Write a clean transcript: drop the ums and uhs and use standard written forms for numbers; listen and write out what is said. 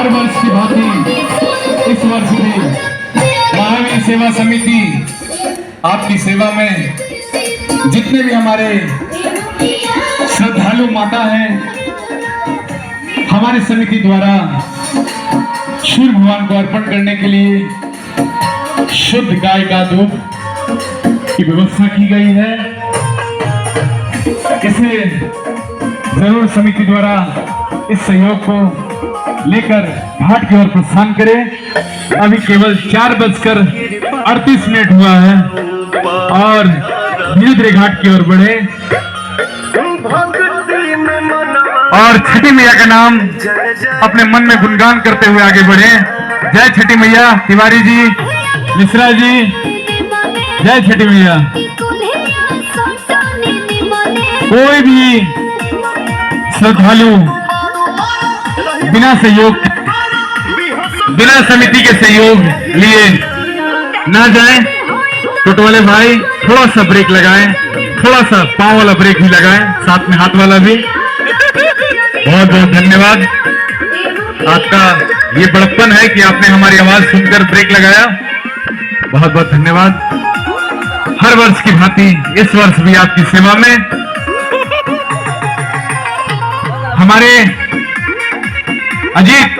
हर वर्ष की भांति इस वर्ष भी महावीर सेवा समिति आपकी सेवा में जितने भी हमारे श्रद्धालु माता हैं, हमारी समिति द्वारा सूर्य भगवान को अर्पण करने के लिए शुद्ध गाय का दूध की व्यवस्था की गई है। इसे जरूर समिति द्वारा इस सहयोग को लेकर घाट की ओर प्रस्थान करें। अभी केवल 4:38 हुआ है और धीरे धीरे घाट की ओर बढ़े और छठी मैया का नाम अपने मन में गुणगान करते हुए आगे बढ़े। जय छठी मैया। तिवारी जी, मिश्रा जी, जय छठी मैया। कोई भी श्रद्धालु बिना सहयोग, बिना समिति के सहयोग लिए ना जाए। टोटो वाले भाई थोड़ा सा ब्रेक लगाएं, थोड़ा सा पांव वाला ब्रेक भी लगाएं, साथ में हाथ वाला भी। बहुत बहुत धन्यवाद। आपका ये बड़प्पन है कि आपने हमारी आवाज सुनकर ब्रेक लगाया। बहुत बहुत धन्यवाद। हर वर्ष की भांति इस वर्ष भी आपकी सेवा में हमारे अजीत